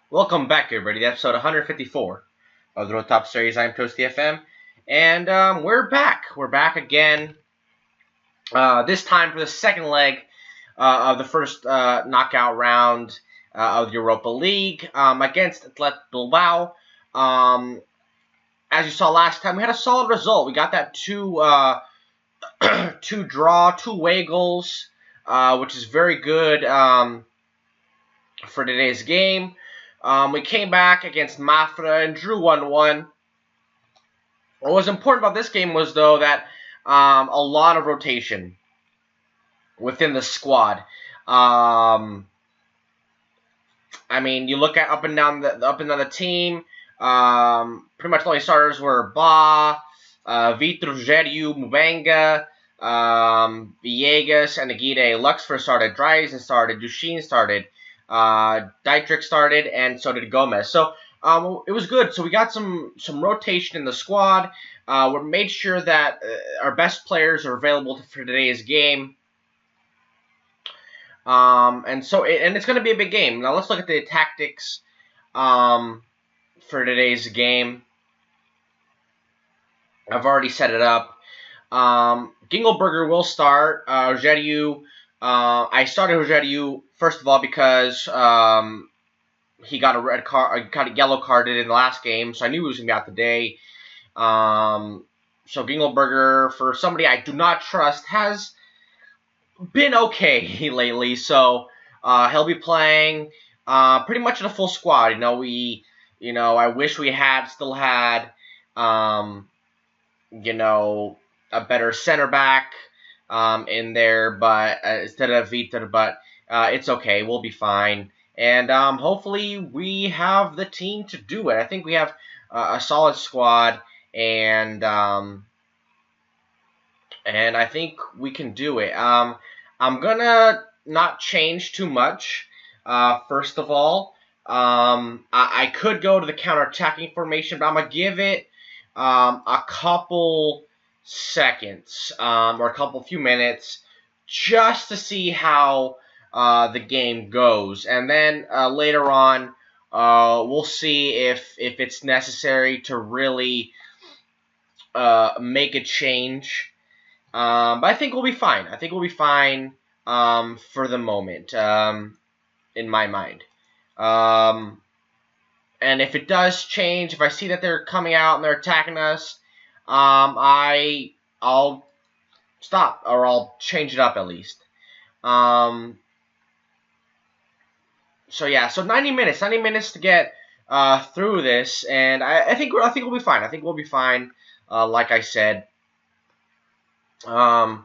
Welcome back, everybody, to episode 154 of the Road Top Series. I'm Toasty FM, and we're back. We're back again, this time for the second leg of the first knockout round of the Europa League against Athletic Bilbao. As you saw last time, we had a solid result. We got that two away goals, which is very good for today's game. We came back against Mafra and drew 1-1. What was important about this game was, though, that a lot of rotation within the squad. I mean, you look at up and down the team. Pretty much the only starters were Ba, Vitor, Geriu, Mubenga, Villegas, and Aguirre. Luxford started, Dreisen started, Duchesne started, Dietrich started, and so did Gomez. So it was good. So we got some rotation in the squad. We made sure that our best players are available for today's game. And it's going to be a big game. Now let's look at the tactics for today's game. I've already set it up. Gingelberger will start. Geriu. I started Geriu first of all because he got a yellow carded in the last game, so I knew he was gonna be out today. So Gingelberger, for somebody I do not trust, has been okay lately. So he'll be playing pretty much in a full squad. I wish we still had a better center back in there, but instead of Vitor, but it's okay. We'll be fine. And hopefully we have the team to do it. I think we have a solid squad, and I think we can do it. I'm gonna not change too much. First of all, I could go to the counter-attacking formation, but I'm gonna give it a couple seconds or a few minutes just to see how the game goes, and then later on we'll see if it's necessary to really make a change. But I think we'll be fine. I think we'll be fine for the moment, in my mind. And if it does change, if I see that they're coming out and they're attacking us, I'll stop, or I'll change it up at least. So 90 minutes to get through this, and I think we'll be fine. I think we'll be fine. Like I said, I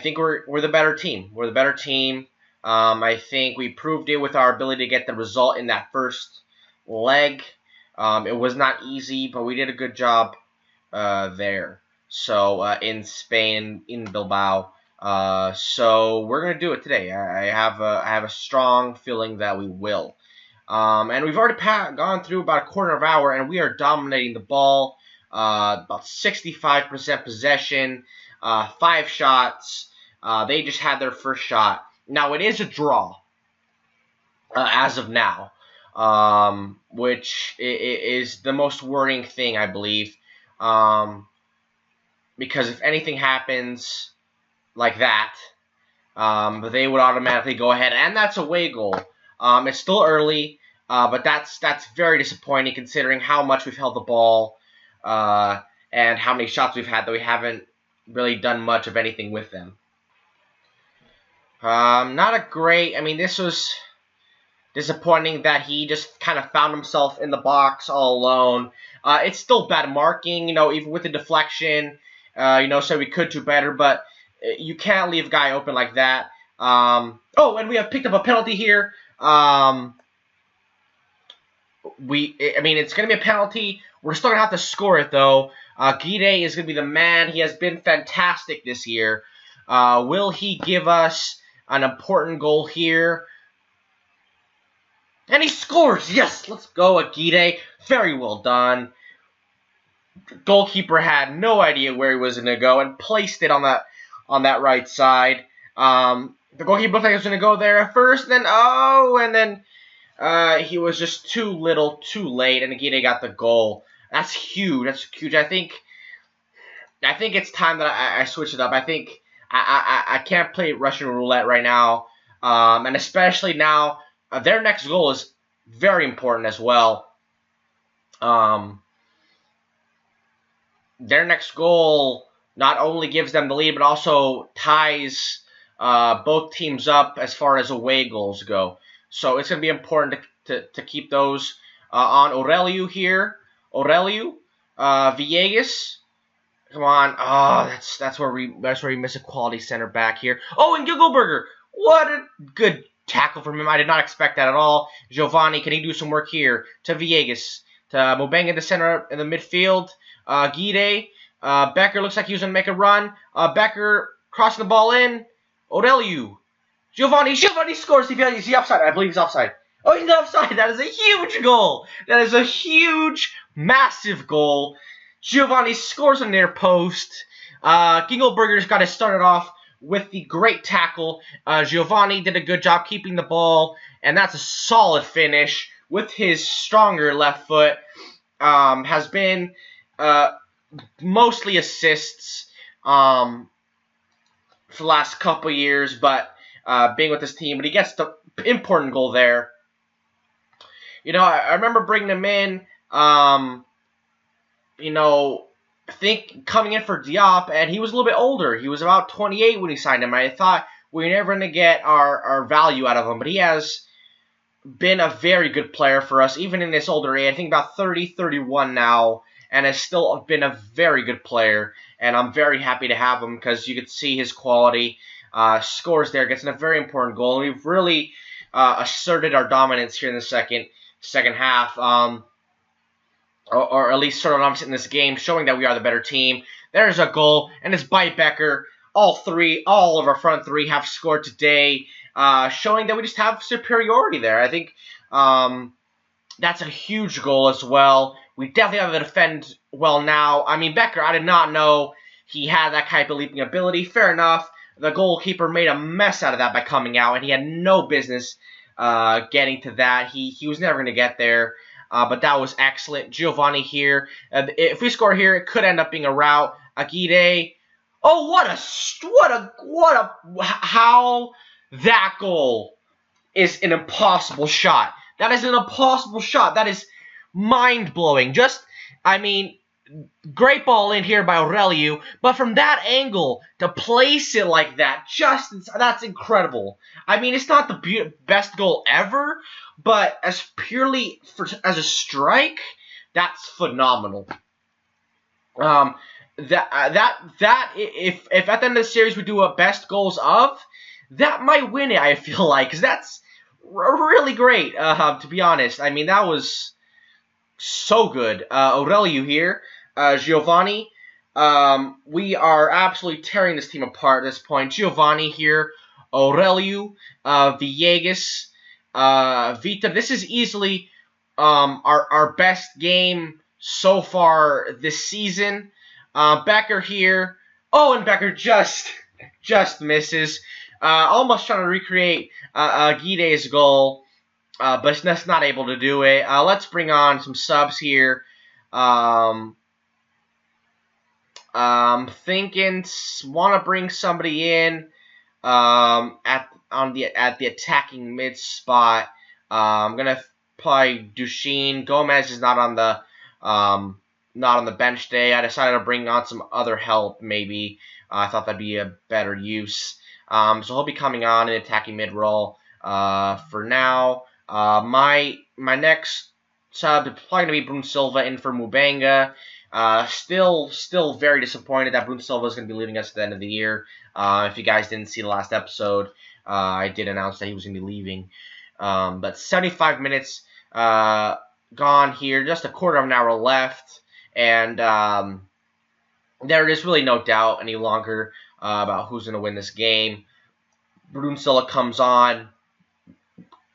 think we're the better team. We're the better team. I think we proved it with our ability to get the result in that first leg. It was not easy, but we did a good job there. So in Spain, in Bilbao. So we're gonna do it today. I have a strong feeling that we will. And we've already gone through about a quarter of an hour, and we are dominating the ball. About 65% possession, 5 shots. They just had their first shot. Now it is a draw as of now, which is the most worrying thing, I believe, because if anything happens like that, they would automatically go ahead, and that's a away goal. It's still early, but that's very disappointing considering how much we've held the ball and how many shots we've had that we haven't really done much of anything with them. Not a great. I mean, this was disappointing that he just kind of found himself in the box all alone. It's still bad marking, even with the deflection. So we could do better, but you can't leave a guy open like that. And we have picked up a penalty here. I mean, it's going to be a penalty. We're still going to have to score it, though. Guide is going to be the man. He has been fantastic this year. Will he give us an important goal here? And he scores! Yes! Let's go, Aguirre. Very well done. Goalkeeper had no idea where he was going to go and placed it on that right side. The goalkeeper looked like he was going to go there at first, and then He was just too little, too late, and Aguirre got the goal. That's huge. That's huge. I think it's time that I switch it up. I think I can't play Russian roulette right now, and especially now their next goal is very important as well. Um, their next goal not only gives them the lead, but also ties both teams up as far as away goals go. So it's going to be important to keep those on Aurelio here. Aurelio, Villegas. Come on. Oh, that's where we miss a quality center back here. Oh, and Gigelberger. What a good tackle from him. I did not expect that at all. Giovanni, can he do some work here? To Villegas. To Mubeng in the center in the midfield. Guide. Becker looks like he was going to make a run. Becker crossing the ball in. Aurelio. Giovanni scores. Is he offside? I believe he's offside. Oh, he's not offside. That is a huge goal. That is a huge, massive goal. Giovanni scores on their post. Gigelberger's got to start it off with the great tackle. Giovanni did a good job keeping the ball, and that's a solid finish with his stronger left foot. Has been mostly assists for the last couple years, but being with this team, but he gets the important goal there. I remember bringing him in, I think coming in for Diop, and he was a little bit older. He was about 28 when he signed him. I thought we were never going to get our value out of him, but he has been a very good player for us, even in his older age. I think about 30, 31 now, and has still been a very good player, and I'm very happy to have him because you could see his quality. Scores there, gets in a very important goal, and we've really asserted our dominance here in the second half, or at least sort of dominance in this game, showing that we are the better team. There's a goal, and it's by Becker. All of our front three have scored today, showing that we just have superiority there. I think that's a huge goal as well. We definitely have to defend well now. I mean, Becker, I did not know he had that type of leaping ability. Fair enough. The goalkeeper made a mess out of that by coming out, and he had no business getting to that. He was never going to get there, but that was excellent. Giovanni here. If we score here, it could end up being a rout. Aguirre. Oh, how that goal is an impossible shot. That is an impossible shot. That is mind-blowing. Great ball in here by Aurelio, but from that angle, to place it like that, that's incredible. I mean, it's not the best goal ever, but as a strike, that's phenomenal. If at the end of the series we do a best goals of, that might win it, I feel like, because that's really great, to be honest. I mean, that was so good. Aurelio here. Giovanni. We are absolutely tearing this team apart at this point. Giovanni here. Aurelio. Villegas. Vita. This is easily our best game so far this season. Becker here. Oh, and Becker just misses. Almost trying to recreate Guide's goal. But just not able to do it. Let's bring on some subs here. Thinking want to bring somebody in at the attacking mid spot. I'm gonna play Duchesne. Gomez is not on the bench today. I decided to bring on some other help. Maybe I thought that'd be a better use. So he'll be coming on in attacking mid role for now. My next sub is probably going to be Bruno Silva in for Mubanga. Still very disappointed that Bruno Silva is going to be leaving us at the end of the year. If you guys didn't see the last episode, I did announce that he was going to be leaving. But 75 minutes gone here, just a quarter of an hour left, and there is really no doubt any longer about who's going to win this game. Bruno Silva comes on.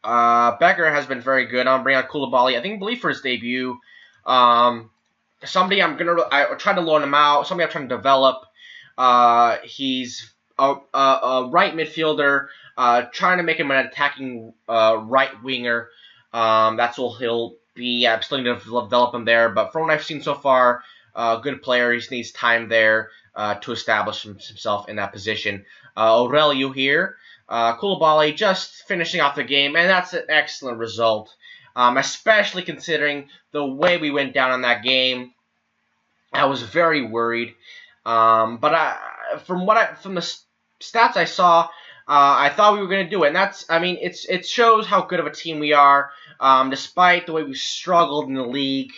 Becker has been very good. I'm bringing on Koulibaly. I believe for his debut. Somebody I tried to loan him out. Somebody I'm trying to develop. He's a right midfielder. Trying to make him an attacking right winger. That's what he'll be. I'm still going to develop him there. But from what I've seen so far, good player. He needs time there to establish himself in that position. Aurelio here. Koulibaly just finishing off the game, and that's an excellent result, especially considering the way we went down on that game. I was very worried, but from the stats I saw, I thought we were going to do it, and it shows how good of a team we are, despite the way we struggled in the league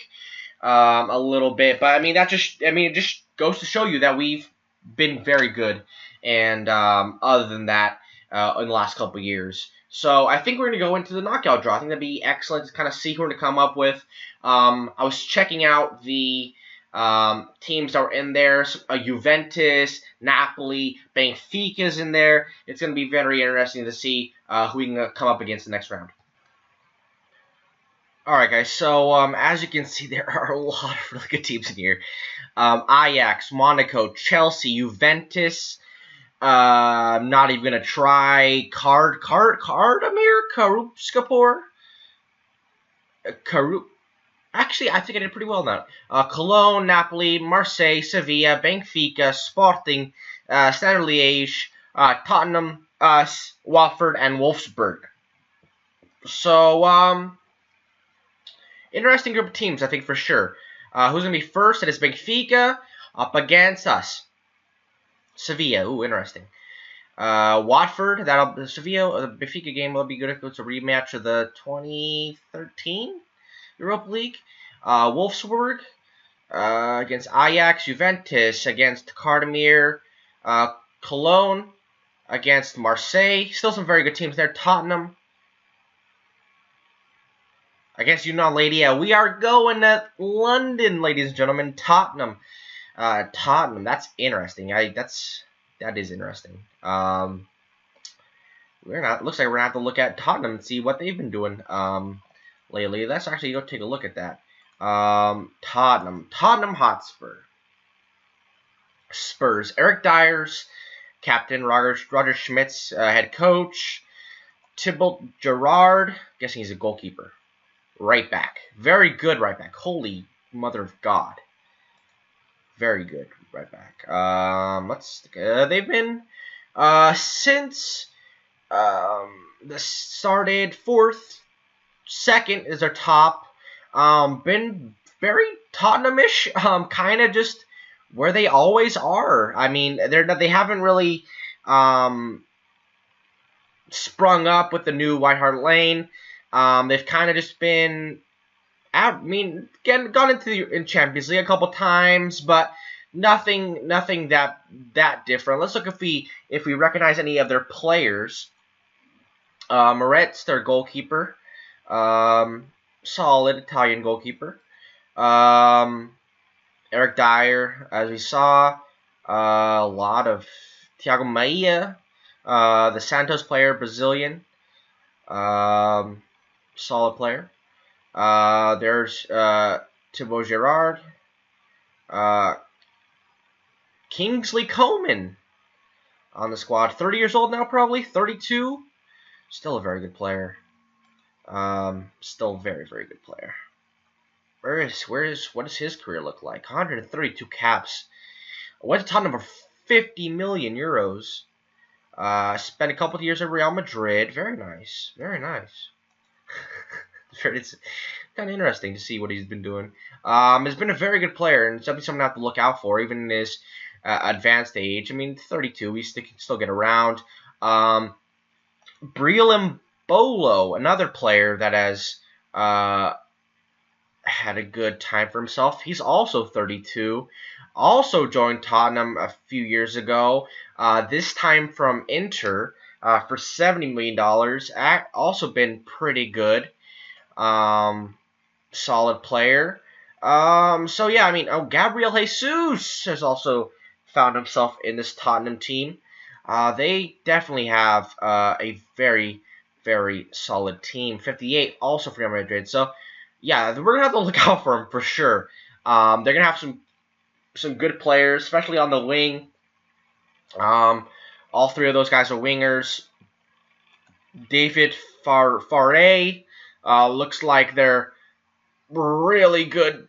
a little bit. But it just goes to show you that we've been very good, and other than that, in the last couple of years. So I think we're going to go into the knockout draw. I think that'd be excellent to kind of see who we're going to come up with. I was checking out the teams that were in there. Juventus, Napoli, Benfica's in there. It's going to be very interesting to see who we can come up against the next round. Alright guys, so as you can see, there are a lot of really good teams in here. Ajax, Monaco, Chelsea, Juventus, not even going to try, Kardemir Karupskapor? Actually, I think I did pretty well now. Cologne, Napoli, Marseille, Sevilla, Benfica, Sporting, Standard Liège, Tottenham, Watford, and Wolfsburg. So, interesting group of teams, I think, for sure. Who's going to be first? It is Benfica up against us. Sevilla. Ooh, interesting. Watford. The Sevilla, the Benfica game will be good if it's a rematch of the 2013 Europa League. Wolfsburg against Ajax. Juventus against Kardemir. Cologne against Marseille. Still some very good teams there. Tottenham against Union Lady. We are going to London, ladies and gentlemen. Tottenham. Tottenham. That's interesting. That is interesting. Looks like we're gonna have to look at Tottenham and see what they've been doing lately. Let's actually go take a look at that. Tottenham Hotspur. Spurs. Eric Dyers, captain. Roger Schmidt's head coach. Thibaut Gerrard. Guessing he's a goalkeeper. Right back. Very good right back. Holy mother of God. Very good right back. They've been since this started fourth, second is their top. Been very Tottenham-ish. Kind of just where they always are. I mean, they haven't really sprung up with the new White Hart Lane. They've kind of just been, gone into in Champions League a couple times, but nothing that different. Let's look if we recognize any of their players. Moret's their goalkeeper, solid Italian goalkeeper. Eric Dyer, as we saw, a lot of Thiago Maia, the Santos player, Brazilian. Solid player. There's Thibaut Gerrard. Kingsley Coman on the squad. 30 years old now, probably. 32. Still a very good player. Still very, very good player. What does his career look like? 132 caps. Went to Tottenham for 50 million euros. Spent a couple of years at Real Madrid. Very nice. Very nice. It's kind of interesting to see what he's been doing. He's been a very good player, and something to have to look out for, even in his advanced age. I mean, 32, he can still get around. Breel Mbolo, another player that has had a good time for himself. He's also 32. Also joined Tottenham a few years ago. This time from Inter for $70 million. Also been pretty good. Solid player. So yeah, I mean, Gabriel Jesus has also found himself in this Tottenham team. They definitely have a very, very solid team. 58 also for Real Madrid. So yeah, we're gonna have to look out for him for sure. They're gonna have some good players, especially on the wing. All three of those guys are wingers. David Faray, Looks like they're really good.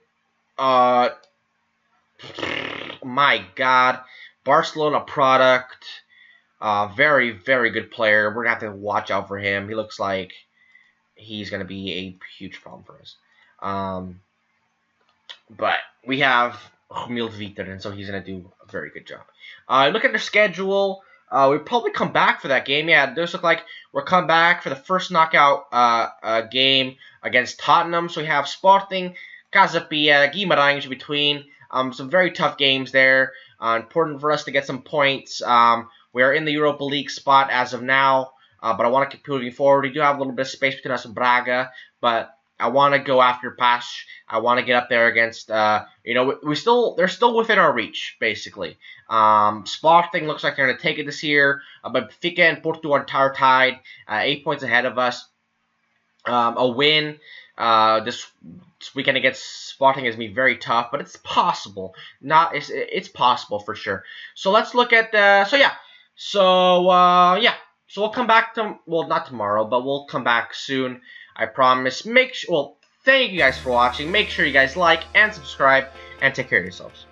My God, Barcelona product. Very, very good player. We're gonna have to watch out for him. He looks like he's gonna be a huge problem for us. But we have Mild Viter, and so he's gonna do a very good job. Look at the schedule. We'll probably come back for that game. Yeah, it does look like we're coming back for the first knockout game against Tottenham. So we have Sporting, Casa Pia, Guimarães between. Some very tough games there. Important for us to get some points. We are in the Europa League spot as of now, but I want to keep moving forward. We do have a little bit of space between us and Braga, but I want to go after Pash. I want to get up there against, they're still within our reach, basically. Sporting looks like they're going to take it this year, but Benfica and Porto are tied, 8 points ahead of us. A win this weekend against Sporting is going to be very tough, but it's possible. It's possible for sure. So let's look at So we'll come back not tomorrow, but we'll come back soon. I promise. Thank you guys for watching. Make sure you guys like and subscribe, and take care of yourselves.